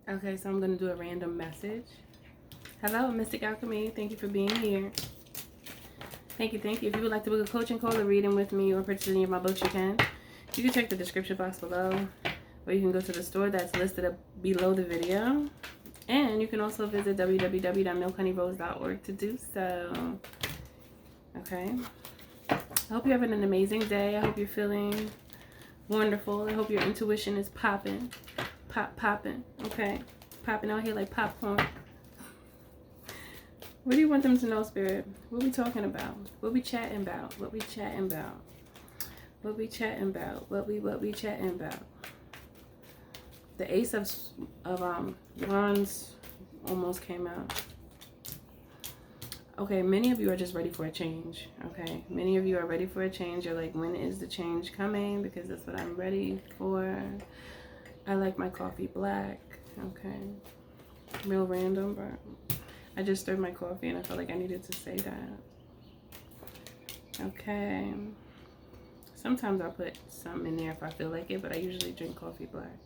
Okay, so I'm going to do a random message. Hello, Mystic Alchemy. Thank you for being here. Thank you, thank you. If you would like to book a coaching call or reading with me or purchase any of my books, you can. You can check the description box below, or you can go to the store that's listed up below the video. And you can also visit www.milkhoneyrose.org to do so. Okay. I hope you're having an amazing day. I hope you're feeling wonderful. I hope your intuition is popping. Popping. Okay. Popping out here like popcorn. What do you want them to know, Spirit? What we talking about? What we chatting about? What we chatting about? What we chatting about? What we chatting about? The Ace of Wands almost came out. Okay, many of you are just ready for a change. Okay, many of you are ready for a change. You're like, when is the change coming? Because that's what I'm ready for. I like my coffee black. Okay, real random, but I just stirred my coffee and I felt like I needed to say that. Okay, sometimes I'll put something in there if I feel like it, but I usually drink coffee black.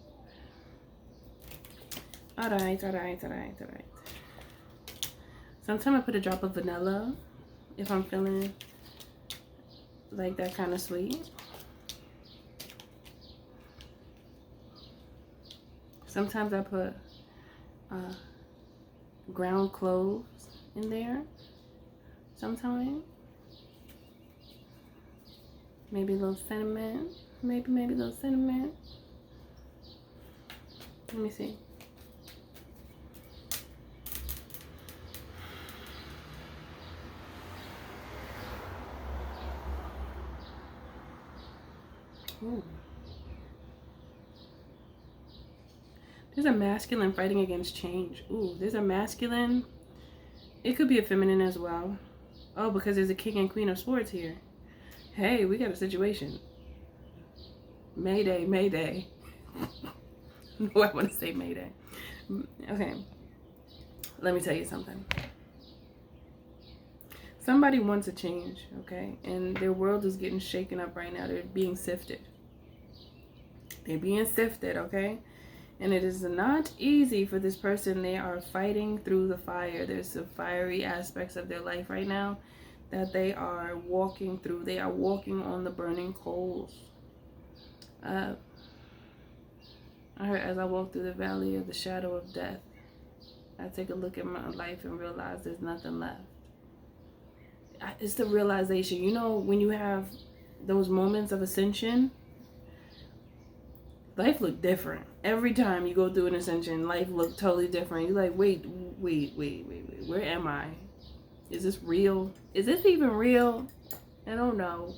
All right. Sometimes I put a drop of vanilla if I'm feeling like that kind of sweet. Sometimes I put ground cloves in there. Sometimes. Maybe a little cinnamon. Maybe a little cinnamon. Let me see. Ooh. There's a masculine fighting against change. Ooh, there's a masculine. It could be a feminine as well. Oh, because there's a king and queen of swords here. Hey, we got a situation. Mayday, mayday. No, I want to say mayday. Okay. Let me tell you something. Somebody wants a change, okay? And their world is getting shaken up right now. They're being sifted. They're being sifted, okay? And it is not easy for this person. They are fighting through the fire. There's some fiery aspects of their life right now that they are walking through. They are walking on the burning coals. I heard, as I walk through the valley of the shadow of death, I take a look at my life and realize there's nothing left. It's the realization, you know, when you have those moments of ascension, life look different. Every time you go through an ascension, life look totally different. You're like, wait, where am I? Is this real? Is this even real? I don't know.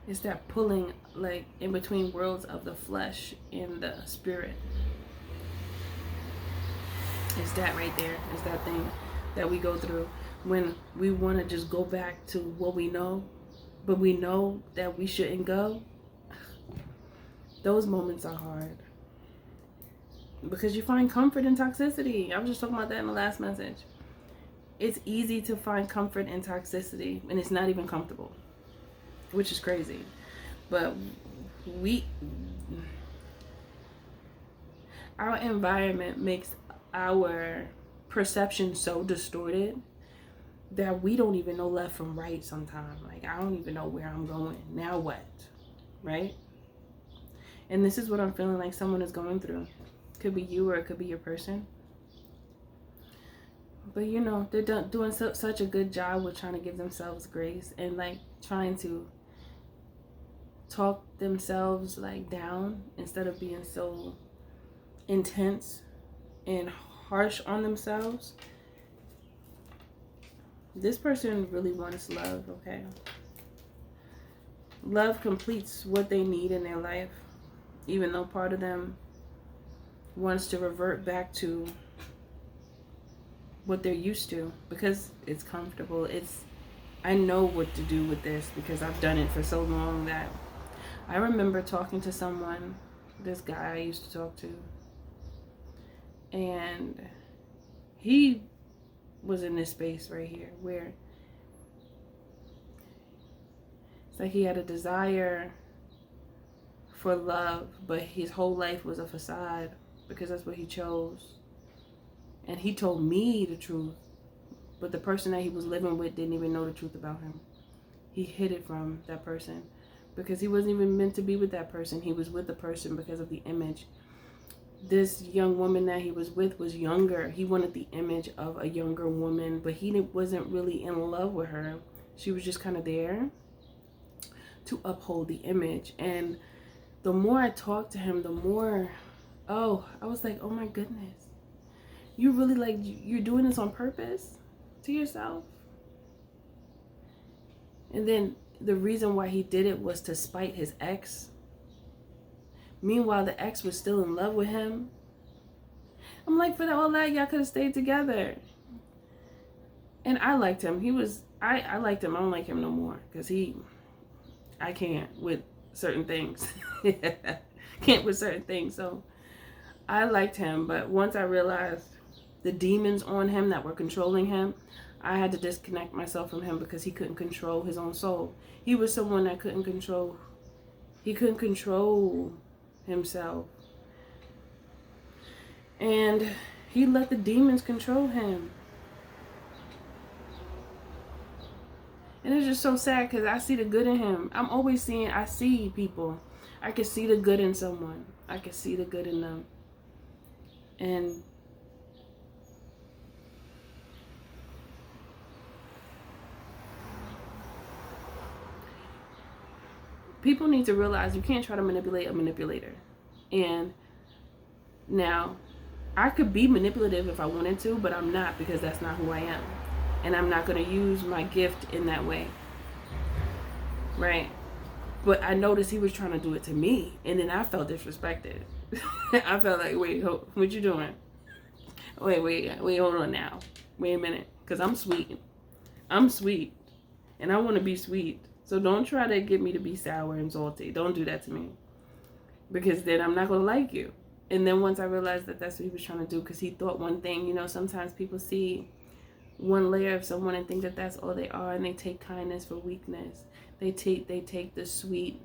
It's that pulling, like, in between worlds of the flesh and the spirit. It's that right there. It's that thing that we go through when we want to just go back to what we know, but we know that we shouldn't go. Those moments are hard because you find comfort in toxicity. I was just talking about that in the last message. It's easy to find comfort in toxicity, and it's not even comfortable, which is crazy. But our environment makes our perception so distorted that we don't even know left from right sometimes. Like, I don't even know where I'm going. Now what? Right? And this is what I'm feeling like someone is going through. Could be you or it could be your person. But you know, they're doing such a good job with trying to give themselves grace and like trying to talk themselves like down instead of being so intense and harsh on themselves. This person really wants love, okay? Love completes what they need in their life, even though part of them wants to revert back to what they're used to because it's comfortable. I know what to do with this because I've done it for so long that I remember talking to someone, this guy I used to talk to, and he was in this space right here where It's like he had a desire for love, but his whole life was a facade because that's what he chose. And he told me the truth, but the person that he was living with didn't even know the truth about him. He hid it from that person because he wasn't even meant to be with that person. He was with the person because of the image. This young woman that he was with was younger. He wanted the image of a younger woman, but he wasn't really in love with her. She was just kind of there to uphold the image. And the more I talked to him, the more, I was like, oh my goodness. You really like, you're doing this on purpose to yourself? And then the reason why he did it was to spite his ex. Meanwhile, the ex was still in love with him. I'm like, for all that, y'all could have stayed together. And I liked him. I liked him. I don't like him no more. Because I can't with certain things. Can't with certain things. So I liked him. But once I realized the demons on him that were controlling him, I had to disconnect myself from him because he couldn't control his own soul. He was someone that couldn't control himself. And he let the demons control him. And it's just so sad because I see the good in him. I see people. I can see the good in someone. I can see the good in them. And people need to realize you can't try to manipulate a manipulator. And now, I could be manipulative if I wanted to, but I'm not because that's not who I am. And I'm not going to use my gift in that way. Right? But I noticed he was trying to do it to me. And then I felt disrespected. I felt like, wait, what you doing? Wait, hold on now. Wait a minute. Because I'm sweet. I'm sweet. And I want to be sweet. So don't try to get me to be sour and salty. Don't do that to me. Because then I'm not going to like you. And then once I realized that that's what he was trying to do, because he thought one thing, you know, sometimes people see one layer of someone and think that that's all they are, and they take kindness for weakness. They take the sweetness,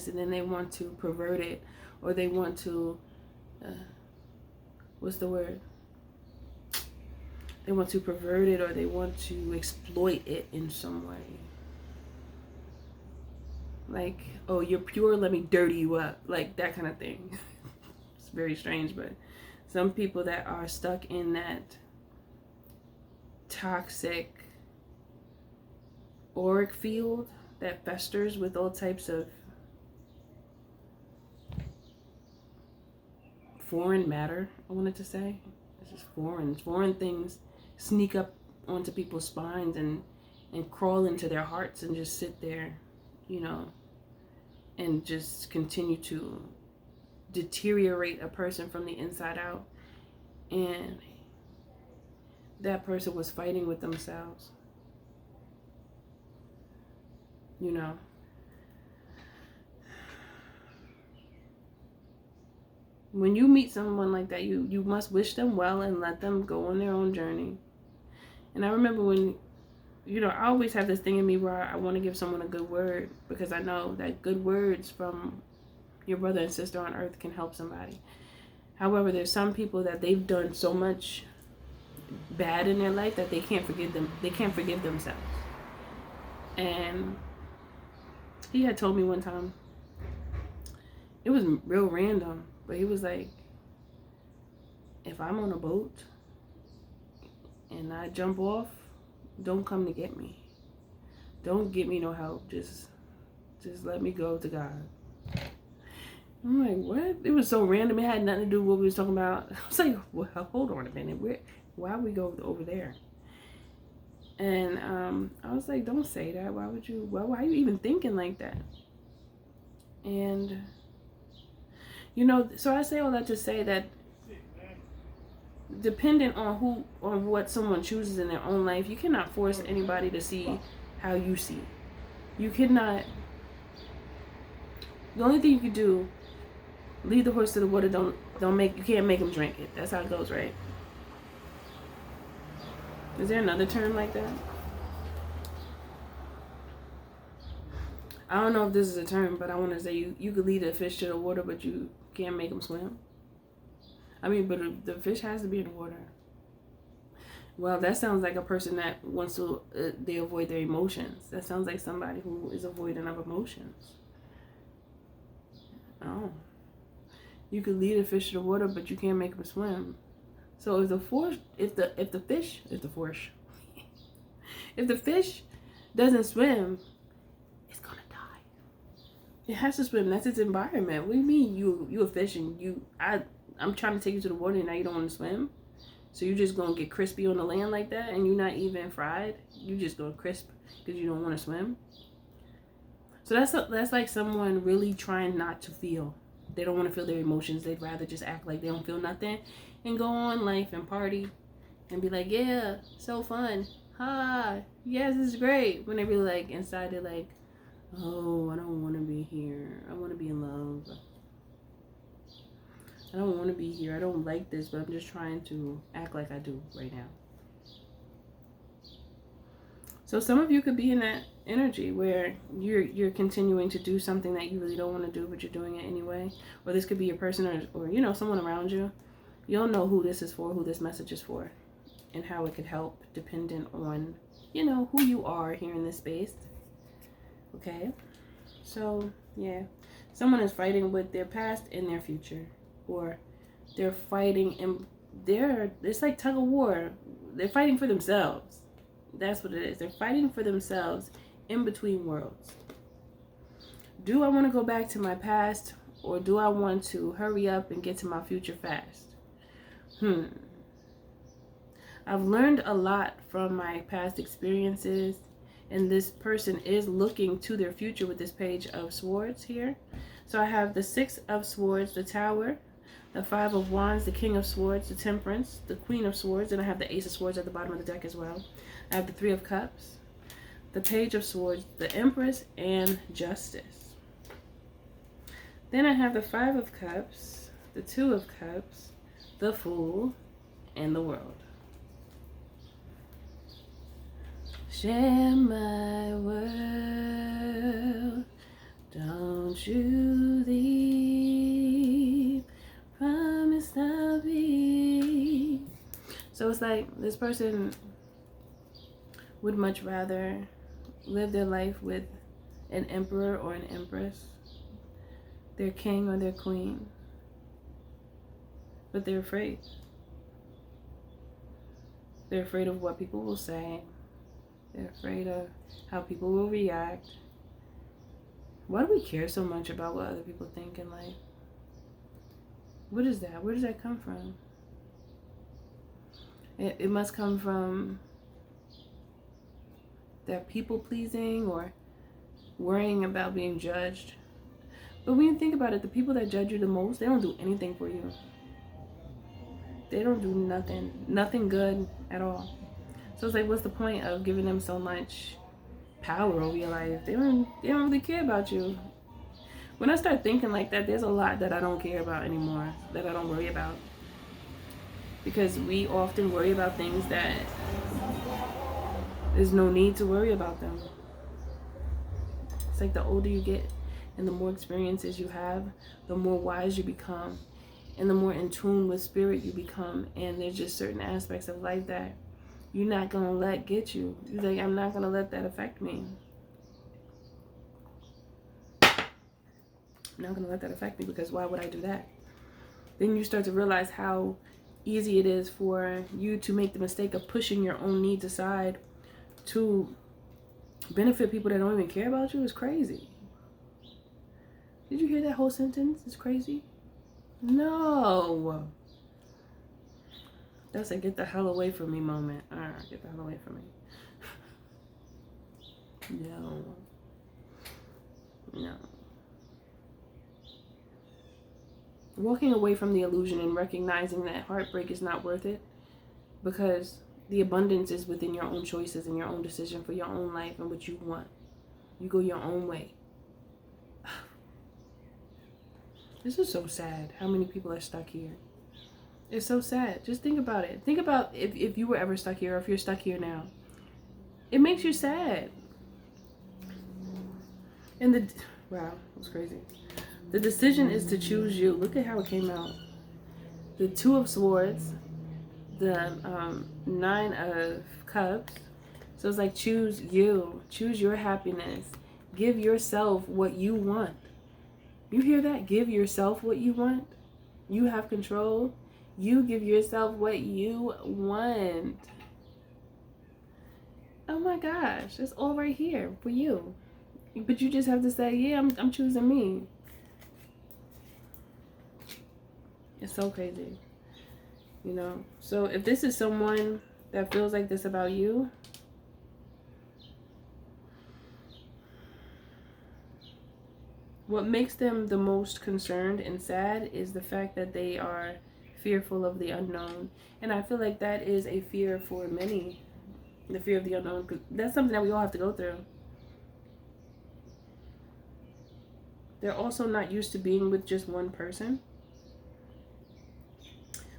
and then they want to pervert it, or they want to, what's the word? They want to pervert it, or they want to exploit it in some way. Like, oh, you're pure, let me dirty you up. Like, that kind of thing. It's very strange, but some people that are stuck in that toxic auric field that festers with all types of foreign matter, I wanted to say. It's just foreign things sneak up onto people's spines and crawl into their hearts and just sit there, you know, and just continue to deteriorate a person from the inside out. And that person was fighting with themselves, you know. When you meet someone like that, you must wish them well and let them go on their own journey. And I remember when, you know, I always have this thing in me where I want to give someone a good word, because I know that good words from your brother and sister on earth can help somebody. However, there's some people that they've done so much bad in their life that they can't forgive them. They can't forgive themselves. And he had told me one time, it was real random, but he was like, if I'm on a boat and I jump off, don't come to get me. Don't get me no help. Just let me go to God. I'm like, what? It was so random. It had nothing to do with what we was talking about. I was like, well, hold on a minute. Why we go over there? And I was like, don't say that. Why would you? Why are you even thinking like that? And you know, so I say all that to say that, dependent on what someone chooses in their own life, you cannot force anybody to see how you see. You cannot. The only thing you can do, lead the horse to the water. You can't make him drink it. That's how it goes, right? Is there another term like that? I don't know if this is a term, but I want to say you could lead a fish to the water, but you can't make them swim. I mean, but the fish has to be in the water. Well, that sounds like a person that wants to, they avoid their emotions. That sounds like somebody who is avoidant of emotions. Oh. You could lead a fish to the water, but you can't make them swim. So if the fish doesn't swim, it's gonna die. It has to swim. That's its environment. What do you mean you a fish and I'm trying to take you to the water and now you don't want to swim? So you just gonna get crispy on the land like that and you're not even fried? You just gonna crisp because you don't want to swim? So that's like someone really trying not to feel. They don't want to feel their emotions. They'd rather just act like they don't feel nothing and go on life and party and be like, yeah, so fun. Ha, yes, it's great. When they really like inside they're like, oh, I don't want to be here. I want to be in love. I don't want to be here. I don't like this, but I'm just trying to act like I do right now. So some of you could be in that energy where you're continuing to do something that you really don't want to do, but you're doing it anyway. Or this could be your person or you know, someone around you. You'll know who this is for, who this message is for, and how it could help dependent on, you know, who you are here in this space. Okay? So, yeah. Someone is fighting with their past and their future. Or they're fighting and it's like tug of war. They're fighting for themselves. That's what it is. They're fighting for themselves in between worlds. Do I want to go back to my past, or do I want to hurry up and get to my future fast? I've learned a lot from my past experiences, and this person is looking to their future with this Page of Swords here. So I have the Six of Swords, the Tower, the Five of Wands, the King of Swords, the Temperance, the Queen of Swords, and I have the Ace of Swords at the bottom of the deck as well. I have the Three of Cups, the Page of Swords, the Empress, and Justice. Then I have the Five of Cups, the Two of Cups, the Fool, and the World. Share my world, don't you leave, promise I'll be. So it's like this person would much rather live their life with an emperor or an empress, their king or their queen, but they're afraid. They're afraid of what people will say. They're afraid of how people will react. Why do we care so much about what other people think in life? What is that? Where does that come from? It must come from that people pleasing or worrying about being judged. But when you think about it, the people that judge you the most, they don't do anything for you. They don't do nothing good at all. So it's like, what's the point of giving them so much power over your life? They don't really care about you. When I start thinking like that, there's a lot that I don't care about anymore, that I don't worry about. Because we often worry about things that there's no need to worry about them. It's like the older you get and the more experiences you have, the more wise you become and the more in tune with spirit you become. And there's just certain aspects of life that you're not going to let get you. You're like, I'm not going to let that affect me. I'm not going to let that affect me, because why would I do that? Then you start to realize how easy it is for you to make the mistake of pushing your own needs aside to benefit people that don't even care about you. Is crazy. Did you hear that whole sentence? It's crazy. No. That's a get the hell away from me moment. Alright, get the hell away from me. No. Walking away from the illusion and recognizing that heartbreak is not worth it, because the abundance is within your own choices and your own decision for your own life and what you want. You go your own way. This is so sad how many people are stuck here. It's so sad. Just think about it. Think about if you were ever stuck here, or if you're stuck here now. It makes you sad. And wow, it was crazy. The decision is to choose you. Look at how it came out. The Two of Swords, the Nine of Cups. So it's like, choose you. Choose your happiness. Give yourself what you want. You hear that? Give yourself what you want. You have control. You give yourself what you want. Oh my gosh, it's all right here for you. But you just have to say, yeah, I'm choosing me. It's so crazy, you know? So if this is someone that feels like this about you, what makes them the most concerned and sad is the fact that they are fearful of the unknown. And I feel like that is a fear for many, the fear of the unknown, because that's something that we all have to go through. They're also not used to being with just one person.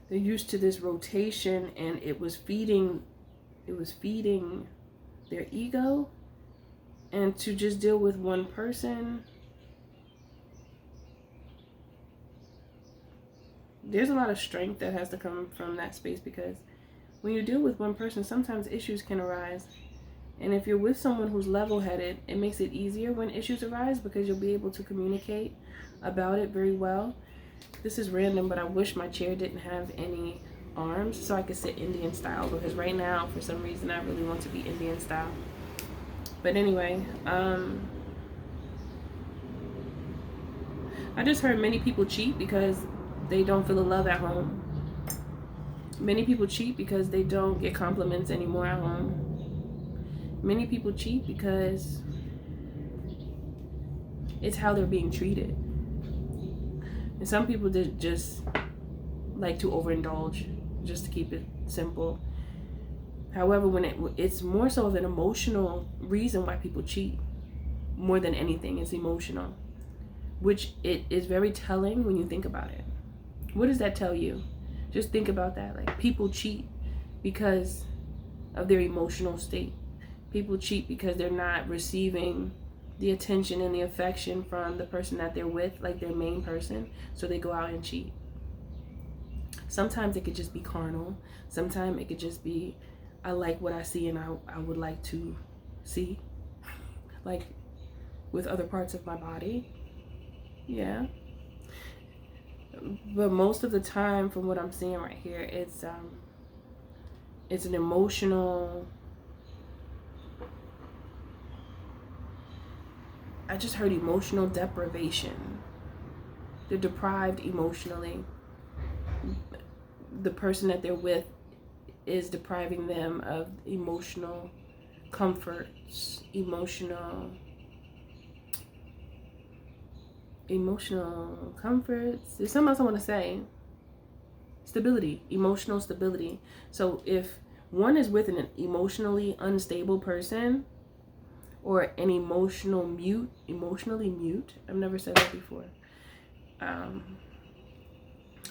They're used to this rotation, and it was feeding their ego. And to just deal with one person, there's a lot of strength that has to come from that space, because when you deal with one person, sometimes issues can arise. And if you're with someone who's level-headed, it makes it easier when issues arise, because you'll be able to communicate about it very well. This is random, but I wish my chair didn't have any arms so I could sit Indian style, because right now, for some reason, I really want to be Indian style. But anyway, I just heard many people cheat because they don't feel the love at home. Many people cheat because they don't get compliments anymore at home. Many people cheat because it's how they're being treated. And some people just like to overindulge, just to keep it simple. However, when it's more so of an emotional reason why people cheat, more than anything, it's emotional, which it is very telling when you think about it. What does that tell you? Just think about that. Like, people cheat because of their emotional state. People cheat because they're not receiving the attention and the affection from the person that they're with, like their main person, so they go out and cheat. Sometimes it could just be carnal. Sometimes it could just be, I like what I see and I would like to see, like with other parts of my body. Yeah. But most of the time, from what I'm seeing right here, it's an emotional, I just heard emotional deprivation. They're deprived emotionally. The person that they're with is depriving them of emotional comforts, emotional comforts. There's something else I want to say. Stability, emotional stability. So if one is with an emotionally unstable person, or an emotionally mute, I've never said that before.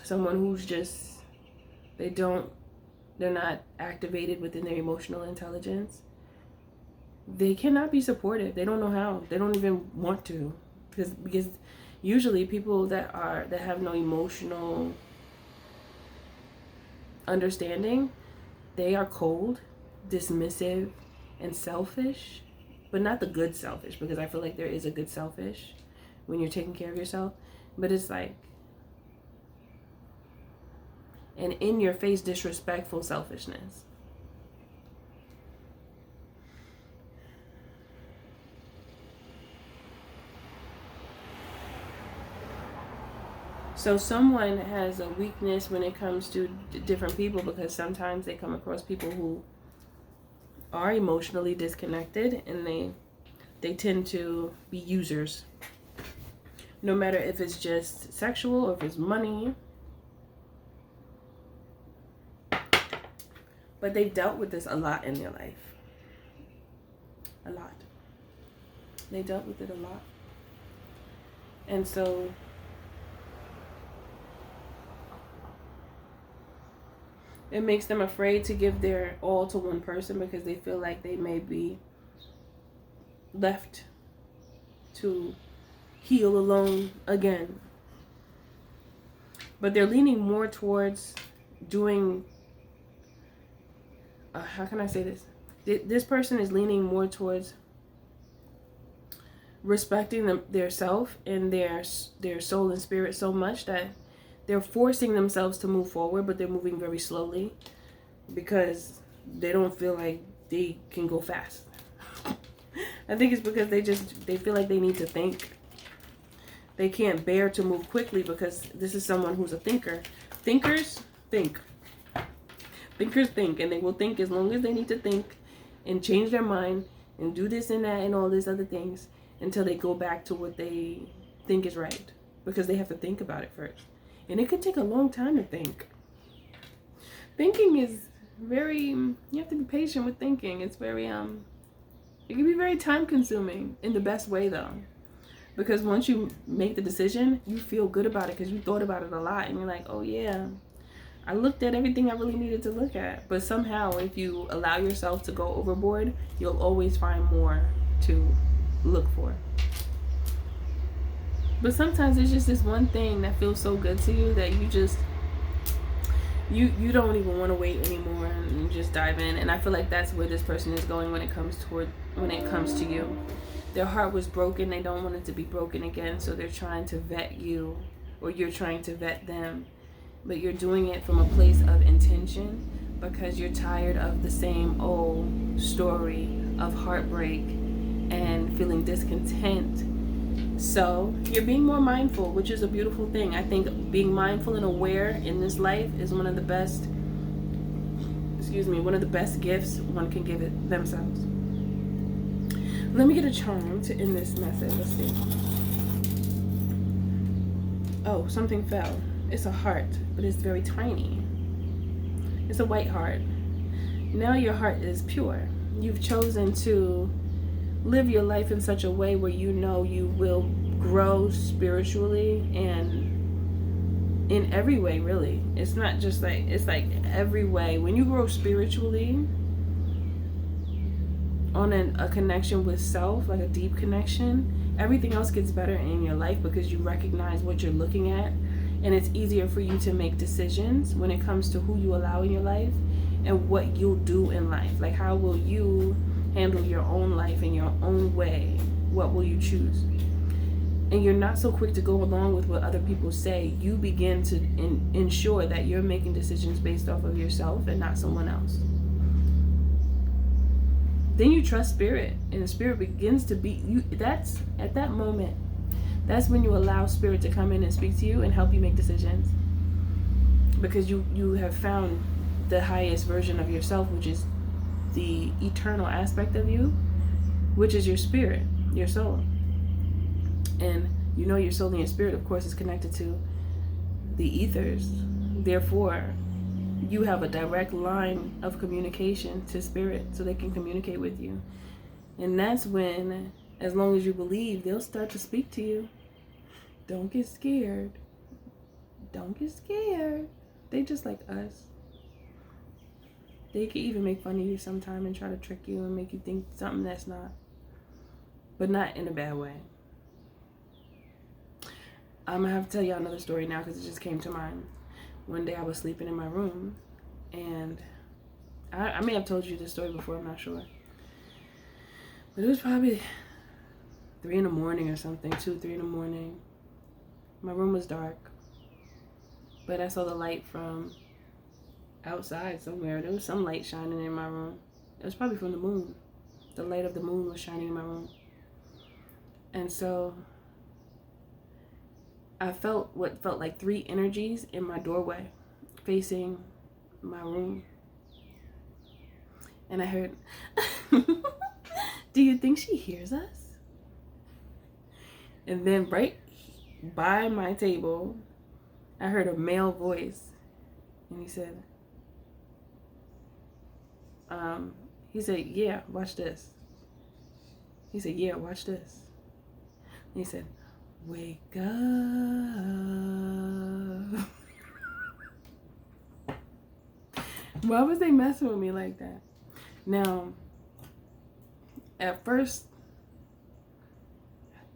Someone who's just, they're not activated within their emotional intelligence. They cannot be supported. They don't know how. They don't even want to, because usually people that have no emotional understanding, they are cold, dismissive, and selfish. But not the good selfish, because I feel like there is a good selfish when you're taking care of yourself. But it's like an in-your-face disrespectful selfishness. So someone has a weakness when it comes to different people, because sometimes they come across people who are emotionally disconnected, and they tend to be users, no matter if it's just sexual or if it's money. But they've dealt with this a lot in their life. A lot. They dealt with it a lot. And so it makes them afraid to give their all to one person, because they feel like they may be left to heal alone again. But they're leaning more towards doing, how can I say this? This person is leaning more towards respecting their self and their soul and spirit so much that they're forcing themselves to move forward, but they're moving very slowly because they don't feel like they can go fast. I think it's because they feel like they need to think. They can't bear to move quickly because this is someone who's a thinker. Thinkers think. Thinkers think, and they will think as long as they need to think and change their mind and do this and that and all these other things until they go back to what they think is right, because they have to think about it first. And it could take a long time to think. Thinking is very, you have to be patient with thinking. It's very, it can be very time consuming in the best way though. Because once you make the decision, you feel good about it because you thought about it a lot. And you're like, oh yeah, I looked at everything I really needed to look at. But somehow, if you allow yourself to go overboard, you'll always find more to look for. But sometimes it's just this one thing that feels so good to you that you just, you don't even want to wait anymore and just dive in. And I feel like that's where this person is going when it comes to you. Their heart was broken. They don't want it to be broken again. So they're trying to vet you, or you're trying to vet them. But you're doing it from a place of intention because you're tired of the same old story of heartbreak and feeling discontent. So you're being more mindful, which is a beautiful thing. I think being mindful and aware in this life is one of the best gifts one can give it themselves. Let me get a charm to end this message. Let's see. Oh, something fell. It's a heart, but it's very tiny. It's a white heart. Now your heart is pure. You've chosen to live your life in such a way where you know you will grow spiritually and in every way, really. It's not just like, it's like every way. When you grow spiritually on a connection with self, like a deep connection, everything else gets better in your life because you recognize what you're looking at, and it's easier for you to make decisions when it comes to who you allow in your life and what you'll do in life. Like, how will you handle your own life in your own way? What will you choose? And you're not so quick to go along with what other people say. You begin to ensure that you're making decisions based off of yourself and not someone else. Then you trust spirit, and the spirit begins to be you. That's at that moment, that's when you allow spirit to come in and speak to you and help you make decisions, because you have found the highest version of yourself, which is the eternal aspect of you, which is your spirit, your soul. And you know your soul and your spirit, of course, is connected to the ethers. Therefore, you have a direct line of communication to spirit so they can communicate with you. And that's when, as long as you believe, they'll start to speak to you. Don't get scared. Don't get scared. They just like us. They can even make fun of you sometime and try to trick you and make you think something that's not. But not in a bad way. I'm going to have to tell you another story now because it just came to mind. One day I was sleeping in my room, and I may have told you this story before, I'm not sure. But it was probably 3 in the morning or something, 2, 3 in the morning. My room was dark, but I saw the light from outside somewhere. There was some light shining in my room. It was probably from the moon. The light of the moon was shining in my room. And so I felt what felt like 3 energies in my doorway facing my room. And I heard, do you think she hears us? And then right by my table, I heard a male voice. And he said, yeah, watch this. He said, yeah, watch this. And he said, wake up. Why was they messing with me like that? Now, at first,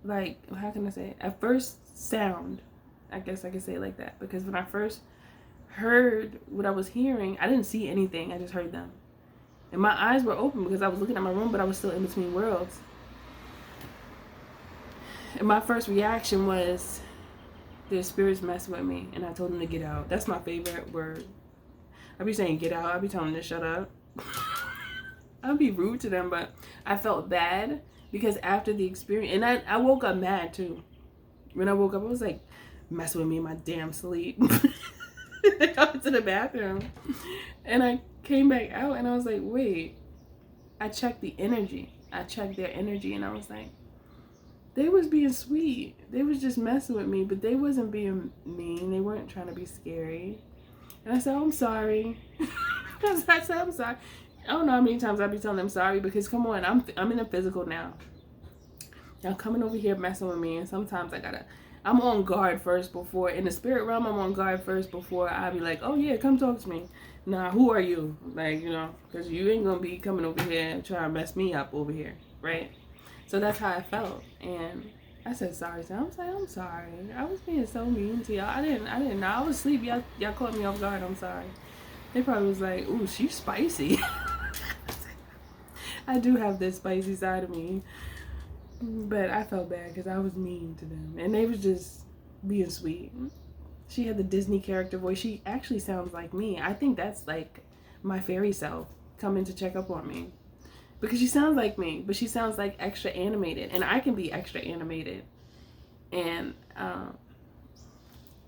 like, how can I say it? At first sound, I guess I could say it like that, because when I first heard what I was hearing, I didn't see anything. I just heard them. And my eyes were open because I was looking at my room, but I was still in between worlds. And my first reaction was, their spirits messing with me, and I told them to get out. That's my favorite word. I be saying get out. I be telling them to shut up. I'll be rude to them, but I felt bad because after the experience, and I woke up mad too. When I woke up, I was like, messing with me in my damn sleep. I went to the bathroom, and I came back out, and I was like, wait. I checked the energy. I checked their energy, and I was like, they was being sweet. They was just messing with me, but they wasn't being mean. They weren't trying to be scary. And I said, oh, I'm sorry. I said, I'm sorry. I don't know how many times I be telling them sorry, because come on, I'm in the physical now. Y'all coming over here messing with me, and sometimes I'm on guard first before, in the spirit realm, I'm on guard first before I be like, oh yeah, come talk to me. Nah, who are you? Like, you know, because you ain't going to be coming over here and trying to mess me up over here, right? So that's how I felt, and I said sorry. So I was like, I'm sorry. I was being so mean to y'all. I didn't know. I was asleep. Y'all caught me off guard. I'm sorry. They probably was like, ooh, she's spicy. I do have this spicy side of me, but I felt bad because I was mean to them, and they was just being sweet. She had the Disney character voice. She actually sounds like me. I think that's like my fairy self coming to check up on me. Because she sounds like me, but she sounds like extra animated. And I can be extra animated. And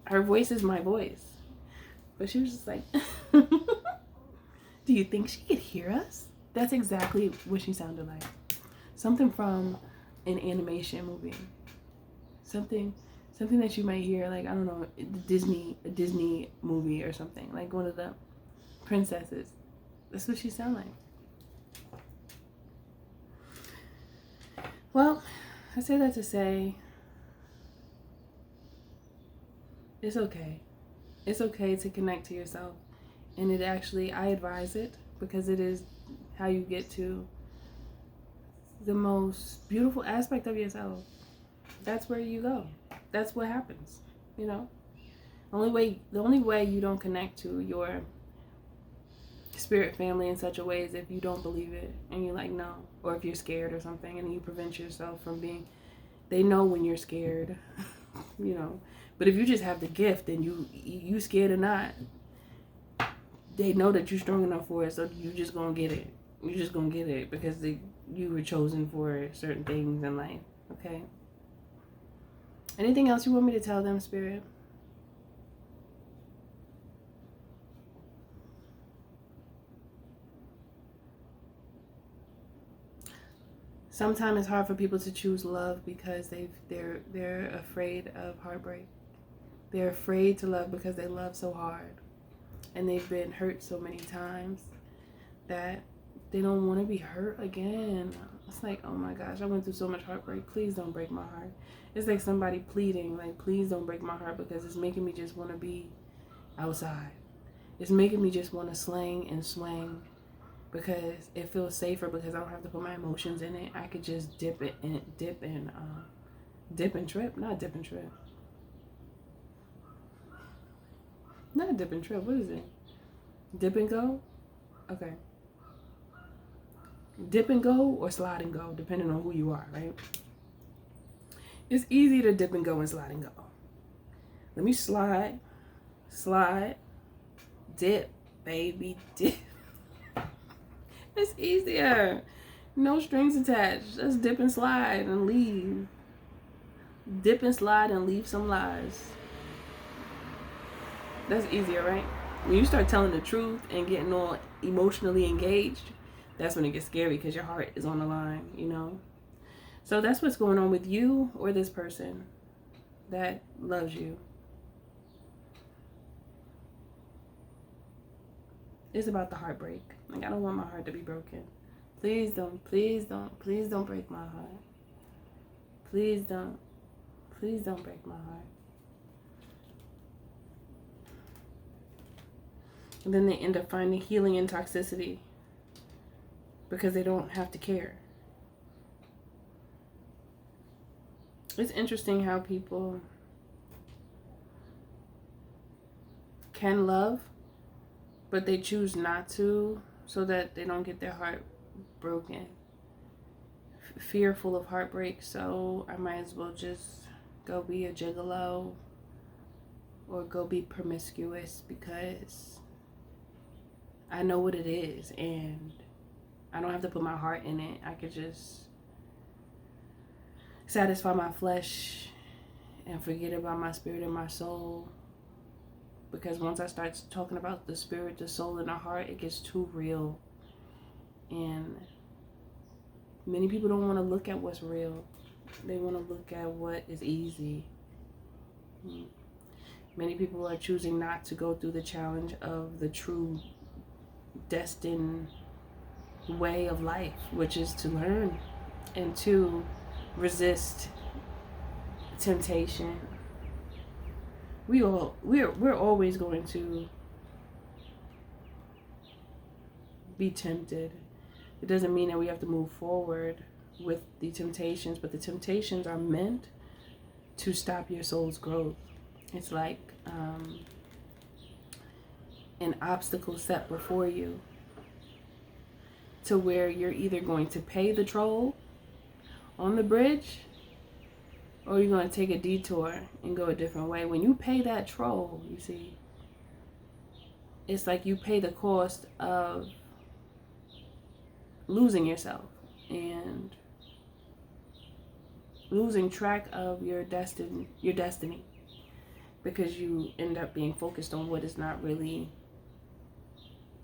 her voice is my voice. But she was just like, do you think she could hear us? That's exactly what she sounded like. Something from an animation movie. Something that you might hear, like, I don't know, a Disney movie or something. Like one of the princesses. That's what she sounded like. Well, I say that to say, it's okay. It's okay to connect to yourself. And it actually, I advise it because it is how you get to the most beautiful aspect of yourself. That's where you go. That's what happens, you know? The only way you don't connect to your spirit family in such a way is if you don't believe it and you're like, no. Or if you're scared or something and you prevent yourself from being, they know when you're scared, you know. But if you just have the gift, then you scared or not, they know that you're strong enough for it, so you just gonna get it. You're just gonna get it because you were chosen for certain things in life, okay? Anything else you want me to tell them, Spirit? Sometimes it's hard for people to choose love because they're afraid of heartbreak. They're afraid to love because they love so hard. And they've been hurt so many times that they don't want to be hurt again. It's like, oh my gosh, I went through so much heartbreak. Please don't break my heart. It's like somebody pleading, like, please don't break my heart because it's making me just want to be outside. It's making me just want to sling and swing because it feels safer because I don't have to put my emotions in it. I could just dip and trip. Not dip and trip. Not dip and trip. What is it? Dip and go? Okay. Dip and go or slide and go, depending on who you are, right? It's easy to dip and go and slide and go. Let me slide, dip, baby, dip. It's easier. No strings attached. Just dip and slide and leave. Dip and slide and leave some lies. That's easier, right? When you start telling the truth and getting all emotionally engaged, that's when it gets scary because your heart is on the line, you know? So that's what's going on with you or this person that loves you. It's about the heartbreak. Like, I don't want my heart to be broken. Please don't break my heart. Please don't break my heart. And then they end up finding healing in toxicity because they don't have to care. It's interesting how people can love, but they choose not to so that they don't get their heart broken. Fearful of heartbreak, so I might as well just go be a gigolo or go be promiscuous because I know what it is and I don't have to put my heart in it. I could just satisfy my flesh and forget about my spirit and my soul. Because once I start talking about the spirit, the soul, and the heart, it gets too real. And many people don't want to look at what's real. They want to look at what is easy. Many people are choosing not to go through the challenge of the true destined way of life, which is to learn and to resist temptation. We're always going to be tempted. It doesn't mean that we have to move forward with the temptations, but the temptations are meant to stop your soul's growth. It's like an obstacle set before you to where you're either going to pay the toll on the bridge or you're going to take a detour and go a different way. When you pay that toll, you see, it's like you pay the cost of losing yourself and losing track of your destiny, because you end up being focused on what is not really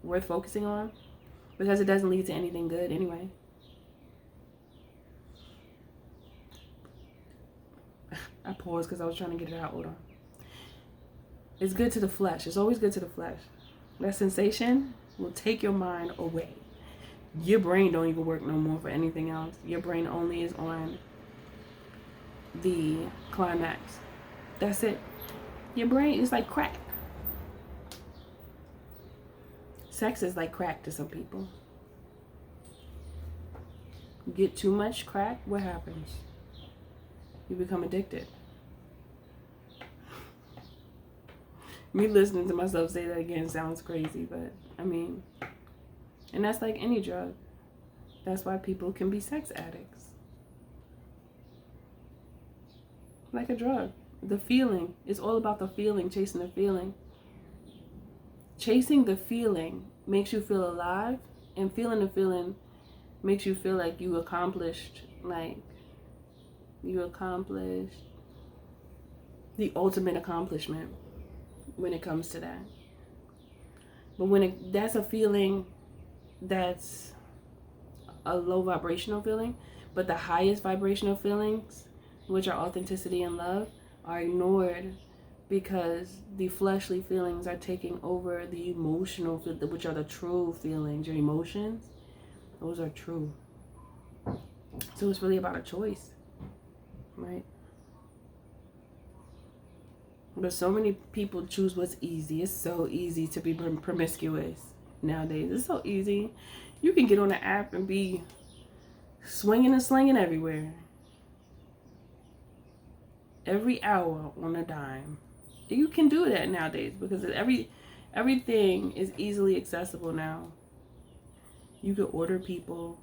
worth focusing on, because it doesn't lead to anything good anyway. I paused because I was trying to get it out. Hold on. It's good to the flesh. It's always good to the flesh. That sensation will take your mind away. Your brain don't even work no more for anything else. Your brain only is on the climax. That's it. Your brain is like crack. Sex is like crack to some people. You get too much crack, what happens? You become addicted. Me listening to myself say that again sounds crazy, but I mean, and that's like any drug. That's why people can be sex addicts. Like a drug. The feeling. It's all about the feeling, chasing the feeling. Chasing the feeling makes you feel alive, and feeling the feeling makes you feel like you accomplished, the ultimate accomplishment when it comes to that. But that's a feeling that's a low vibrational feeling, but the highest vibrational feelings, which are authenticity and love, are ignored because the fleshly feelings are taking over the emotional, which are the true feelings. Your emotions, those are true. So it's really about a choice, right? But so many people choose what's easy. It's so easy to be promiscuous nowadays. It's so easy. You can get on the app and be swinging and slinging everywhere. Every hour on a dime. You can do that nowadays because everything is easily accessible now. You could order people.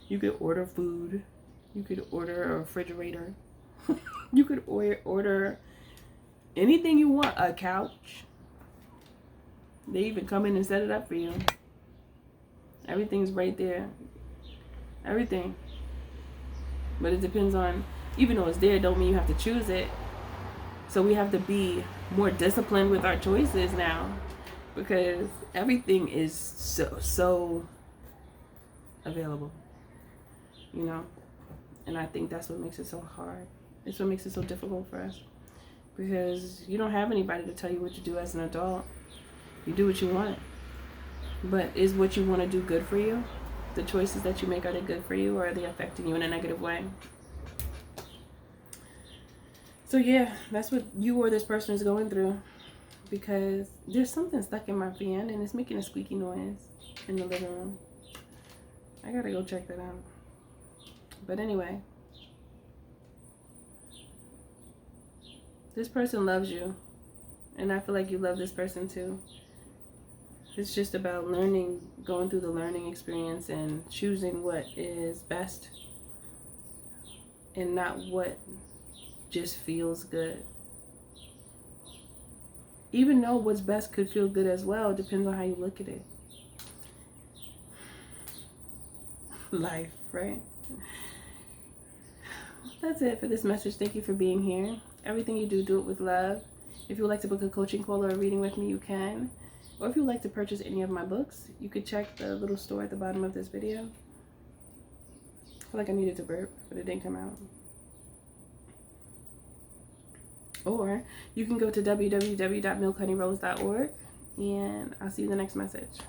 You could order food. You could order a refrigerator. You could order anything you want. A couch. They even come in and set it up for you. Everything's right there. Everything. But it depends on, even though it's there, don't mean you have to choose it. So we have to be more disciplined with our choices now, because everything is so available, you know. And I think that's what makes it so hard. It's what makes it so difficult for us, because you don't have anybody to tell you what to do as an adult. You do what you want. But is what you want to do good for you? The choices that you make, are they good for you, or are they affecting you in a negative way? So yeah, that's what you or this person is going through, because there's something stuck in my fan and it's making a squeaky noise in the living room. I gotta go check that out. But anyway, this person loves you, and I feel like you love this person too. It's just about learning, going through the learning experience and choosing what is best and not what just feels good. Even though what's best could feel good as well, depends on how you look at it. Life, right? That's it for this message. Thank you for being here. Everything you do, do it with love. If you would like to book a coaching call or a reading with me, you can. Or if you would like to purchase any of my books, you could check the little store at the bottom of this video. I feel like I needed to burp, but it didn't come out. Or you can go to www.milkhoneyRose.org, and I'll see you in the next message.